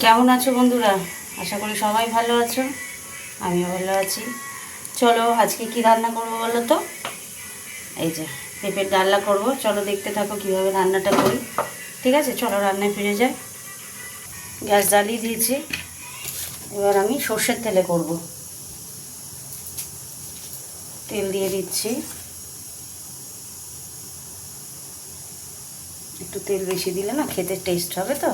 কেমন আছো বন্ধুরা? আশা করি সবাই ভালো আছো, আমিও ভালো আছি। চলো আজকে কি রান্না করবো বলো তো। এই যে পেঁপের ডালনা করব, চলো দেখতে থাকো কিভাবে রান্নাটা করি। ঠিক আছে, চলো রান্নায় ফিরে যাই। গ্যাস জ্বালিয়ে দিয়েছি, এবার আমি সর্ষের তেলে করব। তেল দিয়ে দিচ্ছি, একটু তেল বেশি দিলে না খেতে টেস্ট হবে। তো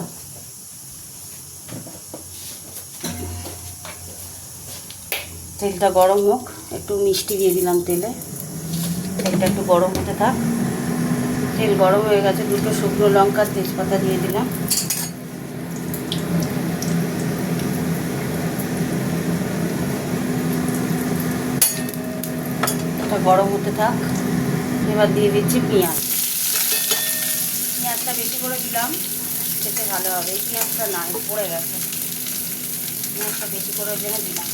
তেলটা গরম হোক, একটু মিষ্টি দিয়ে দিলাম তেলে। তেলটা একটু গরম হতে থাক। তেল গরম হয়ে গেছে, দুটো শুকনো লঙ্কা তেজপাতা দিয়ে দিলাম। এটা গরম হতে থাক। এবার দিয়ে দিচ্ছি পেঁয়াজ। পেঁয়াজটা বেশি করে দিলাম, খেতে ভালো হবে। এই পেঁয়াজটা না, পড়ে গেছে, পেঁয়াজটা বেশি করে জন্য দিলাম।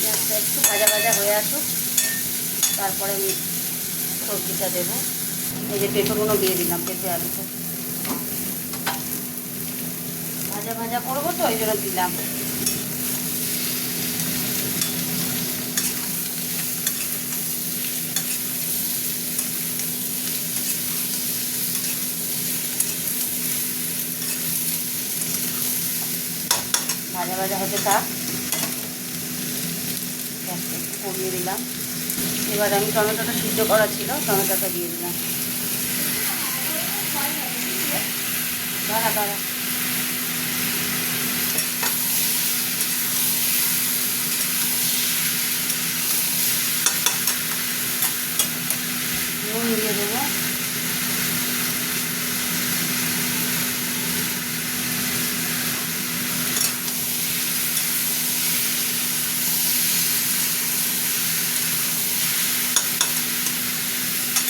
পেঁয়াজটা একটু ভাজা ভাজা হয়ে আসুক, তারপরে আমি সবজিটা দেবো। এই যে পেঁপেগুলো দিয়ে দিলাম, পেঁপে আলুটা ভাজা ভাজা করবো তো ওই জন্য দিলাম। ভাজা ভাজা হতে থাক, একটু কমিয়ে দিলাম। এবার আমি টমেটোটা সিদ্ধ করা ছিল, টমেটোটা দিয়ে দিলাম। দাঁড়া নুন দিয়ে দেবো।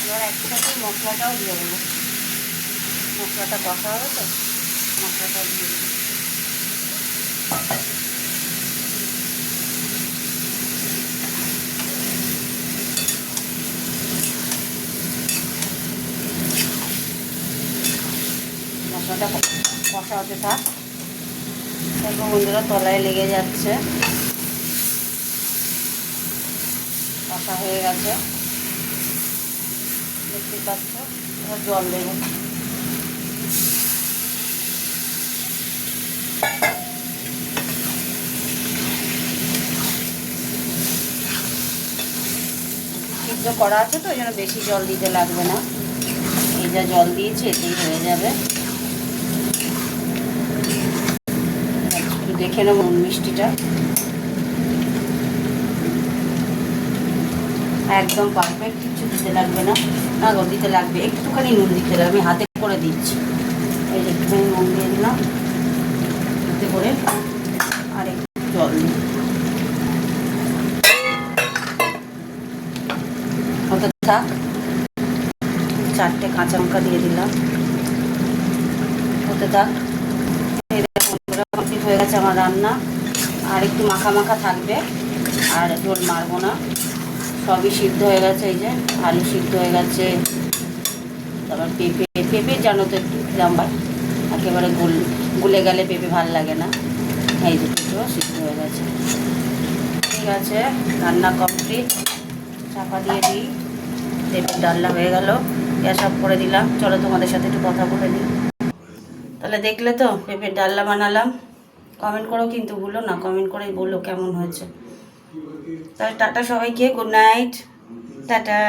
এবার একসাথে মশলাটাও দিয়ে দেবো, মশলাটা কষা হবে তো, মশলাটাও দিয়ে দেবো। মশলাটা কষা হতে থাক। দেখো বন্ধুরা, তলায় লেগে যাচ্ছে, কষা হয়ে গেছে, দেখতে পাচ্ছ। এবার জল দেবো। সিদ্ধ করা আছে তো ওই জন্য বেশি জল দিতে লাগবে না, এই যা জল দিয়েছি এতেই হয়ে যাবে। একটু দেখে নেব মিষ্টিটা, একদম পারফেক্ট, কিছু দিতে লাগবে না। না গো, দিতে লাগবে, একটুখানি নুন দিতে লাগবে, আমি হাতে করে দিচ্ছি। এই যে একটুখানি নুন দিয়ে দিলাম এতে করে, আর একটু জল দিই। হতে থাক। 4টে কাঁচা লঙ্কা দিয়ে দিলাম, হতে থাক। কমপ্লিট হয়ে গেছে আমার রান্না। আর একটু মাখা মাখা থাকবে, আর ঝোল মারবো না, সবই সিদ্ধ হয়ে গেছে। এই যে আলু সিদ্ধ হয়ে গেছে, তারপর পেঁপে জানো তো একটু লম্বা, একেবারে গুলে গেলে পেঁপে ভাল লাগে না। এই যে পেঁপেও সিদ্ধ হয়ে গেছে। ঠিক আছে, রান্না কমপ্লিট। চাপা দিয়ে দিই, পেঁপের ডালনা হয়ে গেল। গ্যাস অফ করে দিলাম। চলো তোমাদের সাথে একটু কথা বলে নিই। তাহলে দেখলে তো পেঁপের ডালনা বানালাম। কমেন্ট করো কিন্তু ভুলো না, কমেন্ট করেই বলো কেমন হয়েছে। তাহলে টাটা সবাইকে, গুড নাইট, টাটা।